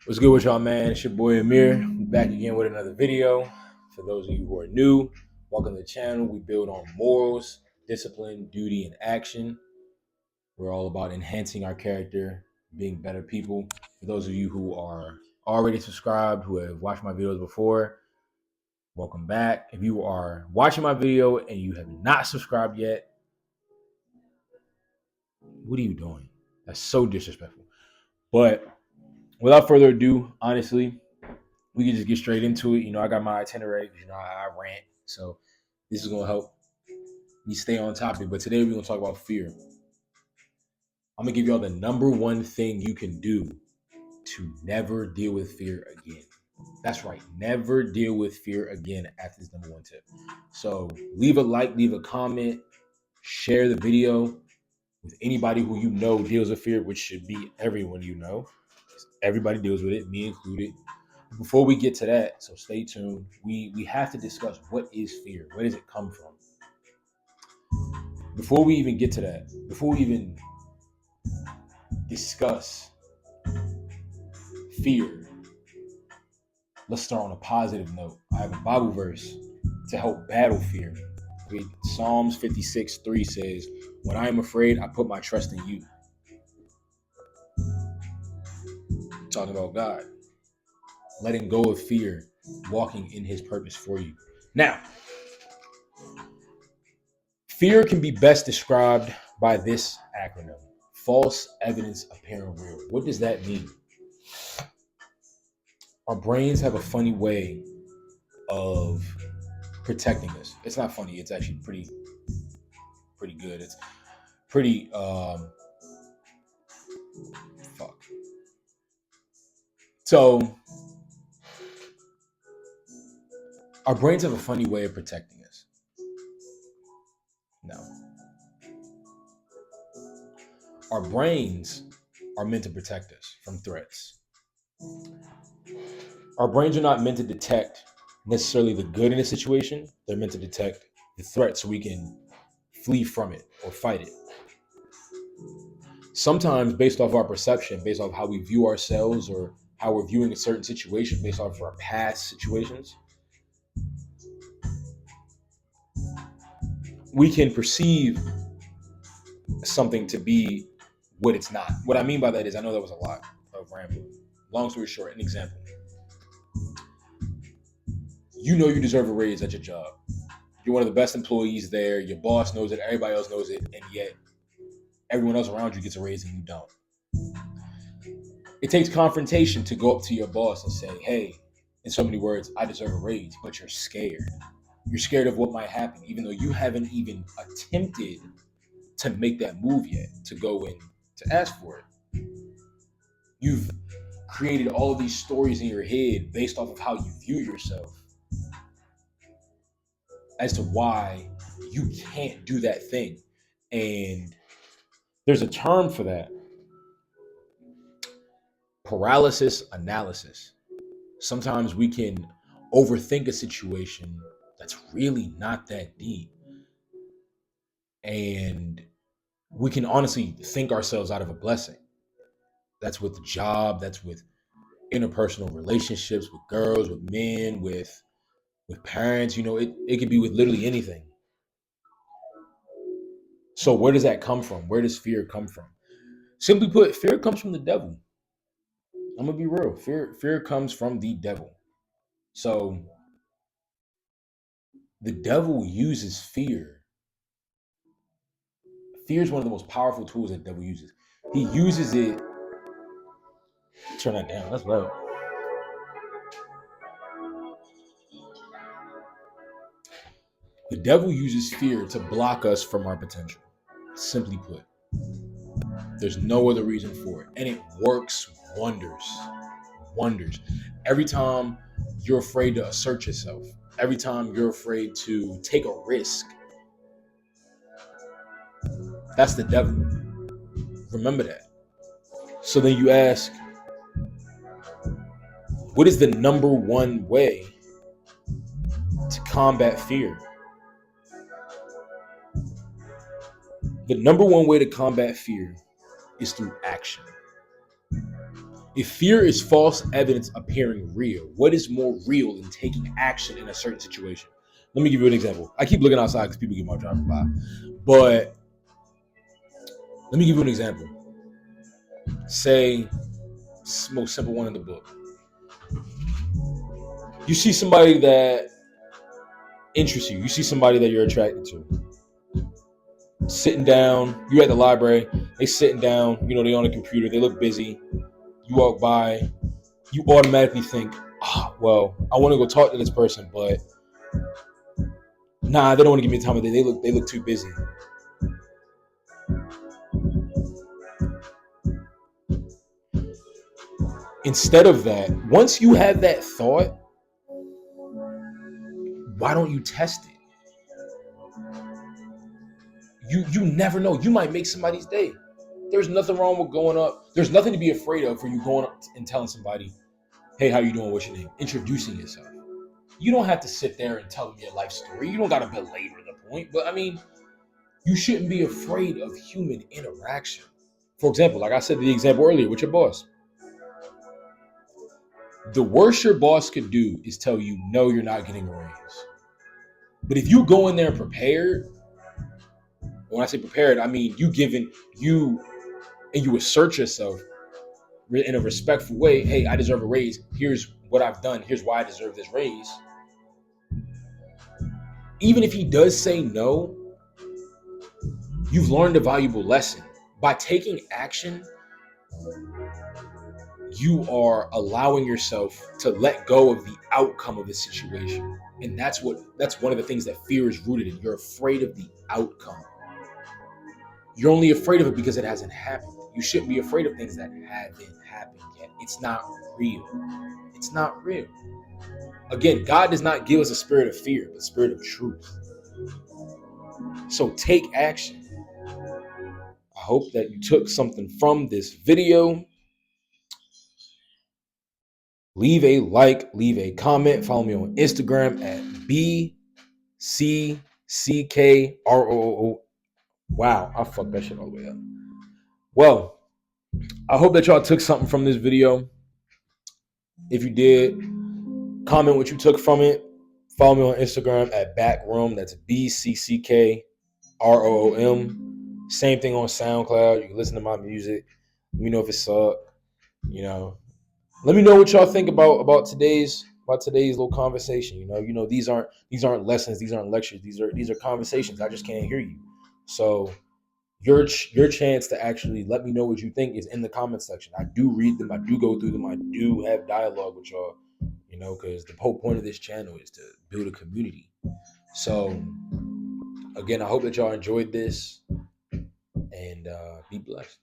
What's good with y'all, man? It's your boy Amir. We back again with another video. For those of you who are new, welcome to the channel. We build on morals, discipline, duty, and action. We're all about enhancing our character, being better people. For those of you who are already subscribed, who have watched my videos before, welcome back. If you are watching my video and you have not subscribed yet, what are you doing? That's so disrespectful. But without further ado, honestly, we can just get straight into it. I got my itinerary because I rant. So this is gonna help me stay on topic. But today we're gonna talk about fear. I'm gonna give y'all the number one thing you can do to never deal with fear again. That's right, never deal with fear again after this number one tip. So leave a like, leave a comment, share the video with anybody who you know deals with fear, which should be everyone you know. Everybody deals with it, me included. Before we get to that, so stay tuned. We have to discuss what is fear. Where does it come from? Before we even get to that, before we even discuss fear, let's start on a positive note. I have a Bible verse to help battle fear. Psalms 56:3 says, "When I am afraid, I put my trust in you." Talking about God. Letting go of fear, walking in his purpose for you. Now, fear can be best described by this acronym: false evidence appearing real. What does that mean? Our brains have a funny way of protecting us. It's not funny. It's actually pretty good. It's pretty fuck. So our brains have a funny way of protecting us. Now, our brains are meant to protect us from threats. Our brains are not meant to detect necessarily the good in a situation. They're meant to detect the threat so we can flee from it or fight it. Sometimes based off our perception, based off how we view ourselves or how we're viewing a certain situation, based off of our past situations, we can perceive something to be what it's not. What I mean by that is, I know that was a lot of rambling. Long story short, an example. You know you deserve a raise at your job. You're one of the best employees there. Your boss knows it. Everybody else knows it. And yet everyone else around you gets a raise and you don't. It takes confrontation to go up to your boss and say, "Hey, in so many words, I deserve a raise," but you're scared. You're scared of what might happen, even though you haven't even attempted to make that move yet, to go in to ask for it. You've created all of these stories in your head based off of how you view yourself as to why you can't do that thing. And there's a term for that: paralysis analysis. Sometimes we can overthink a situation that's really not that deep. And we can honestly think ourselves out of a blessing. That's with the job, that's with interpersonal relationships, with girls, with men, with parents. It could be with literally anything. So where does that come from? Where does fear come from? Simply put, fear comes from the devil. I'm gonna be real. Fear comes from the devil. So the devil uses fear. Fear is one of the most powerful tools that the devil uses. He uses it. Turn that down. That's loud. The devil uses fear to block us from our potential. Simply put, there's no other reason for it. And it works wonders. Wonders. Every time you're afraid to assert yourself, every time you're afraid to take a risk, that's the devil. Remember that. So then you ask, what is the number one way to combat fear? The number one way to combat fear is through action. If fear is false evidence appearing real, what is more real than taking action in a certain situation? Let me give you an example. I keep looking outside because people get my driving by. But let me give you an example. Say, most simple one in the book. You see somebody that interests you. You see somebody that you're attracted to. Sitting down, you at the library, they sitting down, they on the computer, they look busy. You walk by, you automatically think, well, I want to go talk to this person, but nah, they don't want to give me time of day. They look too busy. Instead of that, once you have that thought, why don't you test it? You never know. You might make somebody's day. There's nothing wrong with going up. There's nothing to be afraid of for you going up and telling somebody, hey, how you doing? What's your name? Introducing yourself. You don't have to sit there and tell them your life story. You don't got to belabor the point. But I mean, you shouldn't be afraid of human interaction. For example, like I said the example earlier with your boss. The worst your boss could do is tell you, no, you're not getting a raise. But if you go in there prepared, when I say prepared, I mean you assert yourself in a respectful way. Hey, I deserve a raise. Here's what I've done. Here's why I deserve this raise. Even if he does say no, you've learned a valuable lesson. By taking action, you are allowing yourself to let go of the outcome of the situation. And that's one of the things that fear is rooted in. You're afraid of the outcome. You're only afraid of it because it hasn't happened. You shouldn't be afraid of things that haven't happened yet. It's not real. It's not real. Again, God does not give us a spirit of fear, but a spirit of truth. So take action. I hope that you took something from this video. Leave a like, leave a comment. Follow me on Instagram at BCCKROO. Wow, I fucked that shit all the way up. Well, I hope that y'all took something from this video. If you did, comment what you took from it. Follow me on Instagram at Backroom. That's BCCKROOM. Same thing on SoundCloud. You can listen to my music. Let me know if it sucked. Let me know what y'all think about today's little conversation. These aren't lessons. These aren't lectures. These are conversations. I just can't hear you. So your chance to actually let me know what you think is in the comment section. I do read them. I do go through them. I do have dialogue with y'all. Because the whole point of this channel is to build a community. So again, I hope that y'all enjoyed this and be blessed.